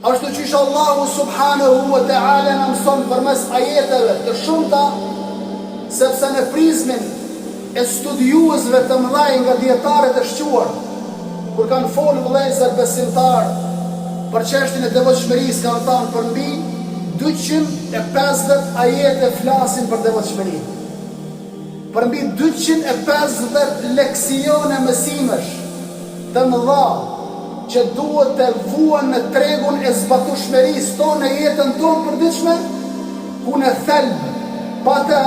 Ashtu qysh Allahu subhanahu wa ta'ala në mëson përmes ajeteve të shumta, sepse në prizmin e studiuesve të mëdhej nga dietarët e shquar, kur kanë folur vëllezër besimtar për çështjen e devotshmërisë, kanë thënë për mbi 250 ajete flasin për devotshmëri. Për mbi 250 leksione mësimesh të mëdha që duhet të vuan në tregun e zbatueshmërisë tonë në jetën tonë përditshme, ku në thelb pa të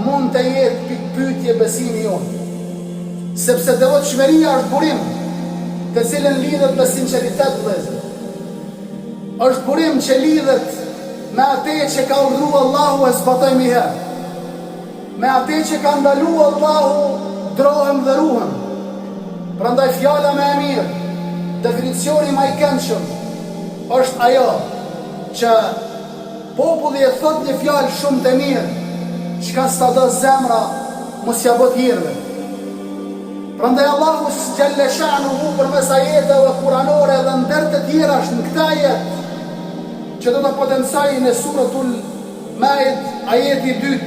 mund të jetë pikpyetje besimi jonë. Sepse devotshmëria është burim të cilën lidhet me sinqeritet vëllezër. Është burim që lidhet me atë që ka urdhëruar Allahu e zbatojmë i herë. Me atë që ka ndaluar Allahu drohem dhe ruhem. Prandaj fjala më e mirë, definicioni më i këndshëm, është ajo që populli e thot një fjalë shumë të mirë, çka s'ta do zemra mos ja bot hirve. Prandaj Allahu xhalla shanuhu përmes ajeteve kuranore dhe ndër të tjera është në këtë ajet që do të potencoj në suratul Maid ajeti 2.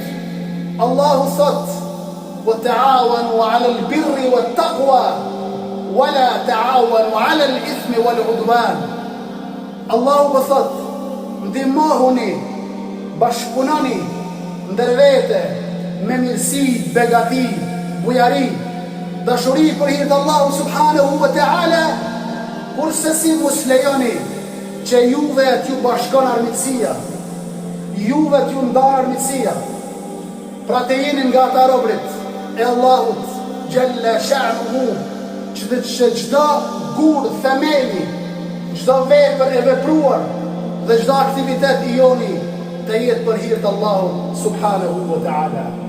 Allahu thot: "Wa ta'awanu 'ala al-birri wat-taqwa wa la ta'awanu 'ala al-ithmi wal-'udwan." Allahu po thot: ndihmohuni, bashkëpunoni ndër vete me mirësi, begati, bujari, dashuri për hir të Allahu subhanahu wa ta'ala, kurse si mos lejoni që juve t'ju bashkon armiqësia, juve t'ju ndar armiqësia. Pra të jeni nga ata robrit e Allahut xhalla sha'nuhu, që çdo gur, themeli, çdo vepër e vepruar dhe çdo aktivitet i joni të jetë për hir të Allahut subhanahu wa ta'ala.